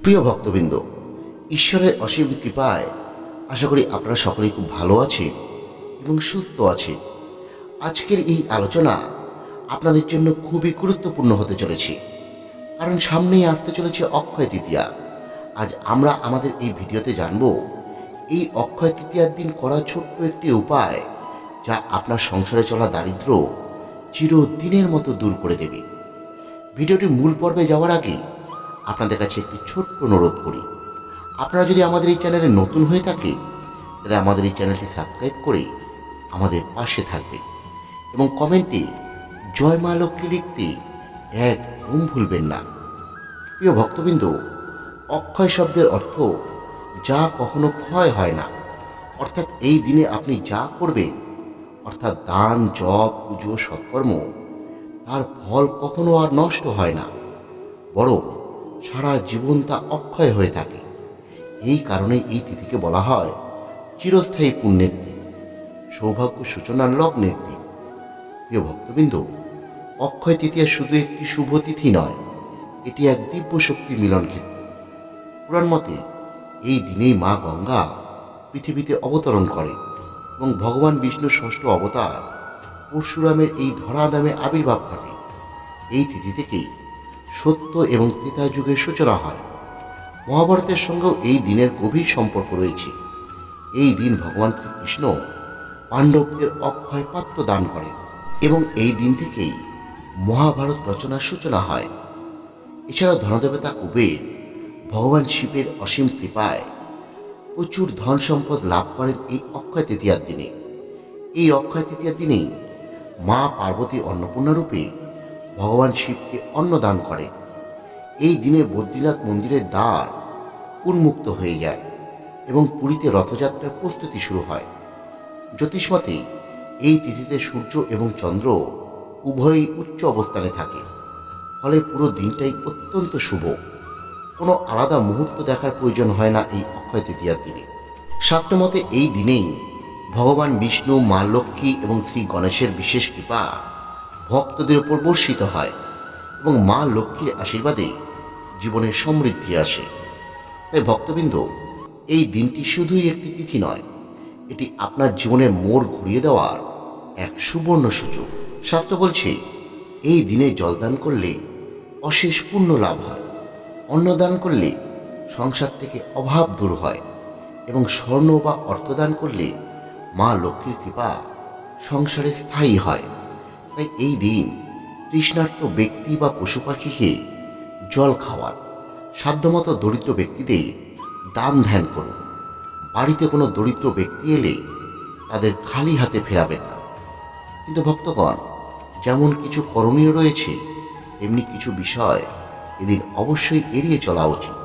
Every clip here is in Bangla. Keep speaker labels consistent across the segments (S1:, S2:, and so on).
S1: প্রিয় ভক্তবৃন্দ, ঈশ্বরের অসীম কৃপায় আশা করি আপনারা সকলেই খুব ভালো আছেন এবং সুস্থ আছেন। আজকের এই আলোচনা আপনাদের জন্য খুবই গুরুত্বপূর্ণ হতে চলেছে, কারণ সামনেই আসতে চলেছে অক্ষয় তৃতীয়া। আজ আমরা আমাদের এই ভিডিওতে জানব এই অক্ষয় তৃতীয়ার দিন করা ছোট্ট একটি উপায়, যা আপনার সংসারে চলা দারিদ্র চিরদিনের মতো দূর করে দেবে। ভিডিওটি মূল পর্বে যাওয়ার আগে আপনাদের কাছে একটি ছোট্ট অনুরোধ করি, আপনারা যদি আমাদের এই চ্যানেলে নতুন হয়ে থাকে তাহলে আমাদের এই চ্যানেলটি সাবস্ক্রাইব করে আমাদের পাশে থাকবেন এবং কমেন্টে জয় মা লক্ষ্মী লিখতে একদম ভুলবেন না। প্রিয় ভক্তবৃন্দ, অক্ষয় শব্দের অর্থ যা কখনো ক্ষয় হয় না, অর্থাৎ এই দিনে আপনি যা করবেন, অর্থাৎ দান, জপ, পুজো, সৎকর্ম, তার ফল কখনো আর নষ্ট হয় না, বরং সারা জীবন তা অক্ষয় হয়ে থাকে। এই কারণে এই তিথিকে বলা হয় চিরস্থায়ী পুণ্যের দিন, সৌভাগ্য সূচনার লগ্নের দিন। প্রিয় ভক্তবৃন্দ, অক্ষয় তৃতীয়া শুধু একটি শুভ তিথি নয়, এটি এক দিব্য শক্তি মিলন ক্ষেত্র। পুরাণ মতে এই দিনেই মা গঙ্গা পৃথিবীতে অবতরণ করে এবং ভগবান বিষ্ণুর ষষ্ঠ অবতার পরশুরামের এই ধরাধামে আবির্ভাব ঘটে। এই তিথি থেকেই সত্য এবং ত্রেতা যুগের সূচনা হয়। মহাভারতের সঙ্গেও এই দিনের গভীর সম্পর্ক রয়েছে। এই দিন ভগবান শ্রীকৃষ্ণ পাণ্ডবদের অক্ষয় পাত্র দান করেন এবং এই দিন থেকেই মহাভারত রচনার সূচনা হয়। এছাড়াও ধনদেবতা কুবের ভগবান শিবের অসীম কৃপায় প্রচুর ধন সম্পদ লাভ করেন এই অক্ষয় তৃতীয়ার দিনে। এই অক্ষয় তৃতীয়ার দিনেই মা পার্বতী অন্নপূর্ণা রূপে ভগবান শিবকে অন্ন দান করেন। এই দিনে বদ্রীনাথ মন্দিরের দ্বার উন্মুক্ত হয়ে যায় এবং পুরীতে রথযাত্রার প্রস্তুতি শুরু হয়। জ্যোতিষমতে এই তিথিতে সূর্য এবং চন্দ্র উভয়ই উচ্চ অবস্থানে থাকে, ফলে পুরো দিনটাই অত্যন্ত শুভ। কোনো আলাদা মুহূর্ত দেখার প্রয়োজন হয় না এই অক্ষয় তৃতীয়ার দিনে। শাস্ত্রমতে এই দিনেই ভগবান বিষ্ণু, মা লক্ষ্মী এবং শ্রী গণেশের বিশেষ কৃপা ভক্তদের উপর বর্ষিত হয় এবং মা লক্ষ্মীর আশীর্বাদে জীবনে সমৃদ্ধি আসে। তাই ভক্তবৃন্দ, এই দিনটি শুধুই একটি তিথি নয়, এটি আপনার জীবনের মোড় ঘুরিয়ে দেওয়ার এক সুবর্ণ সুযোগ। শাস্ত্র বলছে এই দিনে জলদান করলে অশেষ পুণ্য লাভ হয়, অন্নদান করলে সংসার থেকে অভাব দূর হয় এবং স্বর্ণ বা অর্থদান করলে মা লক্ষ্মীর কৃপা সংসারে স্থায়ী হয়। তাই এই দিন তৃষ্ণার্ত ব্যক্তি বা পশু পাখিকে জল খাওয়ান, সাধ্যমতো দরিদ্র ব্যক্তিদের দান ধ্যান করুন। বাড়িতে কোনো দরিদ্র ব্যক্তি এলে তাদের খালি হাতে ফেরাবেন না। কিন্তু ভক্তগণ, যেমন কিছু করণীয় রয়েছে, তেমনি কিছু বিষয় এদিন অবশ্যই এড়িয়ে চলা উচিত।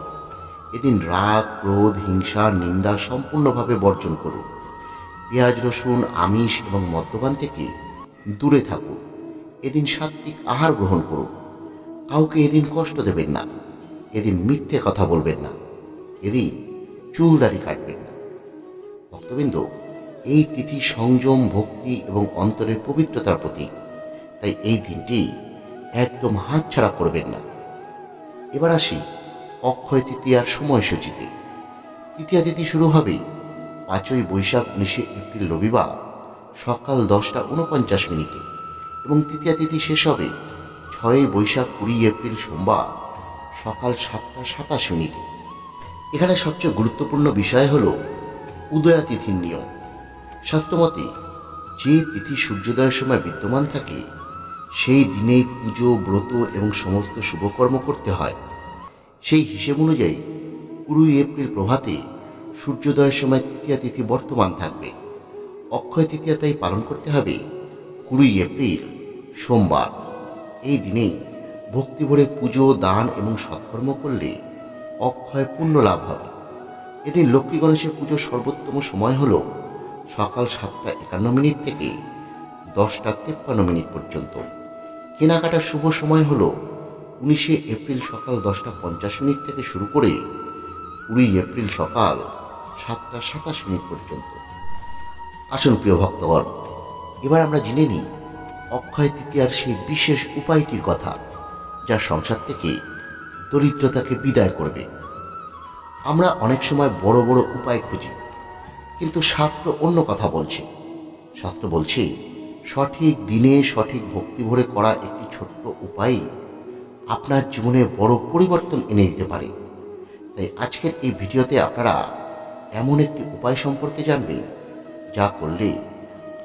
S1: এদিন রাগ, ক্রোধ, হিংসা, নিন্দা সম্পূর্ণভাবে বর্জন করুন। পেঁয়াজ, রসুন, আমিষ এবং মদ্যপান থেকে দূরে থাকুন। এদিন সাত্ত্বিক আহার গ্রহণ করুন। কাউকে এদিন কষ্ট দেবেন না। এদিন মিথ্যে কথা বলবেন না। এদিন চুলদাড়ি কাটবেন না। ভক্তবৃন্দ, এই তিথি সংযম, ভক্তি এবং অন্তরের পবিত্রতার প্রতীক। তাই এই দিনটি একদম হাতছাড়া করবেন না। এবার আসি অক্ষয় তৃতীয়ার সময়সূচিতে। তৃতীয়া তিথি শুরু হবে 5ই বৈশাখ 19 এপ্রিল রবিবার সকাল 10:49 এবং তৃতীয়া তিথি শেষ হবে 6ই বৈশাখ 20 এপ্রিল সোমবার সকাল 7:27। এখানে সবচেয়ে গুরুত্বপূর্ণ বিষয় হল উদয়া তিথির নিয়ম। শাস্ত্রমতে যে তিথি সূর্যোদয়ের সময় বিদ্যমান থাকে, সেই দিনেই পুজো, ব্রত এবং সমস্ত শুভকর্ম করতে হয়। সেই হিসেব অনুযায়ী 20 এপ্রিল প্রভাতে সূর্যোদয়ের সময় তৃতীয়া তিথি বর্তমান থাকবে। অক্ষয় তৃতীয়া তাই পালন করতে হবে 20 এপ্রিল সোমবার। এই দিনেই ভক্তিভরে পুজো, দান এবং সৎকর্ম করলে অক্ষয় পুণ্য লাভ হবে। এদিন লক্ষ্মী গণেশের পুজোর সর্বোত্তম সময় হল সকাল 7:51 থেকে 10:53 পর্যন্ত। কেনাকাটার শুভ সময় হল 19 এপ্রিল সকাল 10:50 থেকে শুরু করে 20 এপ্রিল সকাল 7:27 পর্যন্ত। আসুন প্রিয় ভক্তগণ, এবার আমরা জেনে নিই অক্ষয় তৃতীয়ার সেই বিশেষ উপায়টির কথা, যা সংসার থেকে দরিদ্রতাকে বিদায় করবে আমরা অনেক সময় বড় বড় উপায় খুঁজি, কিন্তু শাস্ত্র অন্য কথা বলছে। শাস্ত্র বলছে সঠিক দিনে সঠিক ভক্তি ভরে করা একটি ছোট্ট উপায় আপনার জীবনে বড় পরিবর্তন এনে দিতে পারে। তাই আজকের এই ভিডিওতে আপনারা এমন একটি উপায় সম্পর্কে জানবেন যা করলে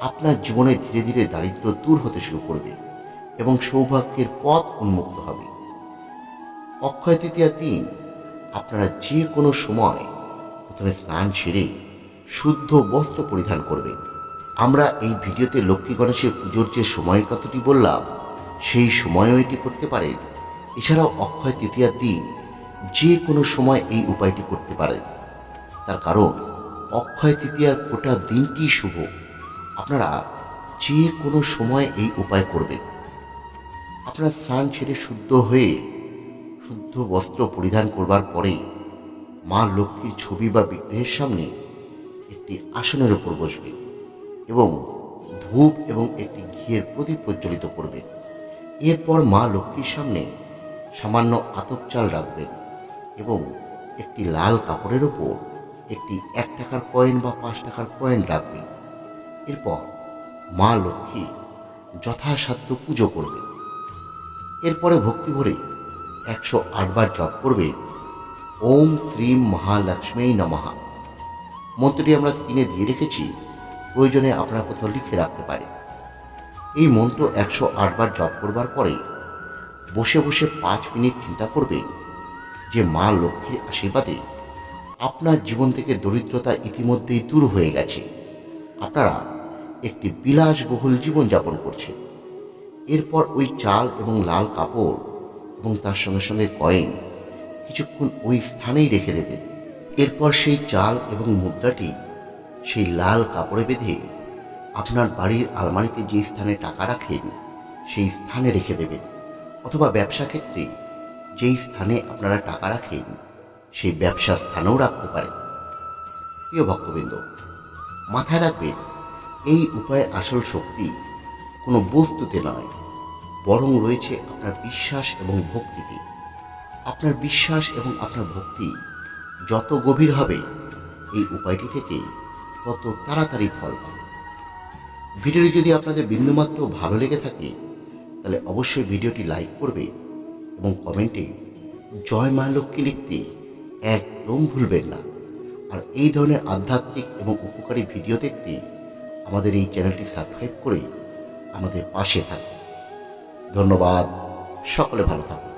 S1: আপনার জীবনে ধীরে ধীরে দারিদ্র্য দূর হতে শুরু করবে এবং সৌভাগ্যের পথ উন্মুক্ত হবে। অক্ষয় তৃতীয়ার দিন আপনারা যে কোনো সময় প্রথমে স্নান সেরে শুদ্ধ বস্ত্র পরিধান করবেন। আমরা এই ভিডিওতে লক্ষ্মী গণেশের পুজোর যে সময়ের কথাটি বললাম, সেই সময়ও এটি করতে পারেন। এছাড়াও অক্ষয় তৃতীয়ার দিন যে কোনো সময় এই উপায়টি করতে পারেন। তার কারণ অক্ষয় তৃতীয়ার গোটা দিনটি শুভ। আপনারা যে কোনো সময় এই উপায় করবেন। আপনারা স্নান ছেড়ে শুদ্ধ হয়ে শুদ্ধ বস্ত্র পরিধান করবার পরে মা লক্ষ্মীর ছবি বা বিগ্রহের সামনে একটি আসনের উপর বসবেন এবং ধূপ এবং একটি ঘিয়ের প্রদীপ প্রজ্বলিত করবেন। এরপর মা লক্ষ্মীর সামনে সামান্য আতপ চাল রাখবেন এবং একটি লাল কাপড়ের ওপর একটি 1 টাকার কয়েন বা 5 টাকার কয়েন রাখবেন। এরপর মা লক্ষ্মী যথাসাধ্য পুজো করবেন। এরপরে ভক্তি ভরে 108 বার জপ করবেন ওম শ্রীম মহালক্ষ্মী নমঃ। মন্ত্রটি আমরা স্ক্রিনে দিয়ে রেখেছি, প্রয়োজনে আপনারা কোথাও লিখে রাখতে পারেন। এই মন্ত্র 108 বার জপ করবার পরে বসে বসে 5 মিনিট চিন্তা করবেন যে মা লক্ষ্মীর আশীর্বাদে আপনার জীবন থেকে দরিদ্রতা ইতিমধ্যেই দূর হয়ে গেছে। আপনারা একটি বিলাসবহুল জীবনযাপন করছেন। এরপর ওই চাল এবং লাল কাপড় এবং তার সঙ্গে সঙ্গে কয়েন কিছুক্ষণ ওই স্থানেই রেখে দেবেন। এরপর সেই চাল এবং মুদ্রাটি সেই লাল কাপড়ে বেঁধে আপনার বাড়ির আলমারিতে যে স্থানে টাকা রাখেন সেই স্থানে রেখে দেবেন, অথবা ব্যবসা ক্ষেত্রে যেই স্থানে আপনারা টাকা রাখেন সেই ব্যবসা স্থানেও রাখতে পারেন। প্রিয় ভক্তবৃন্দ, মাথায় রাখবেন এই উপায়ের আসল শক্তি কোনো বস্তুতে নয়, বরং রয়েছে আপনার বিশ্বাস এবং ভক্তিতে। আপনার বিশ্বাস এবং আপনার ভক্তি যত গভীর হবে এই উপায়টি থেকে তত তাড়াতাড়ি ফল পাবে। ভিডিওটি যদি আপনাদের বিন্দুমাত্র ভালো লেগে থাকে তাহলে অবশ্যই ভিডিওটি লাইক করবে এবং কমেন্টে জয় মা লক্ষ্মী লিখতে একদম ভুলবেন না। আর এই ধরনের আধ্যাত্মিক এবং উপকারী ভিডিও দেখতে আমাদের এই চ্যানেলটি সাবস্ক্রাইব করে আমাদের পাশে থাকবে। ধন্যবাদ। সকলে ভালো থাকুন।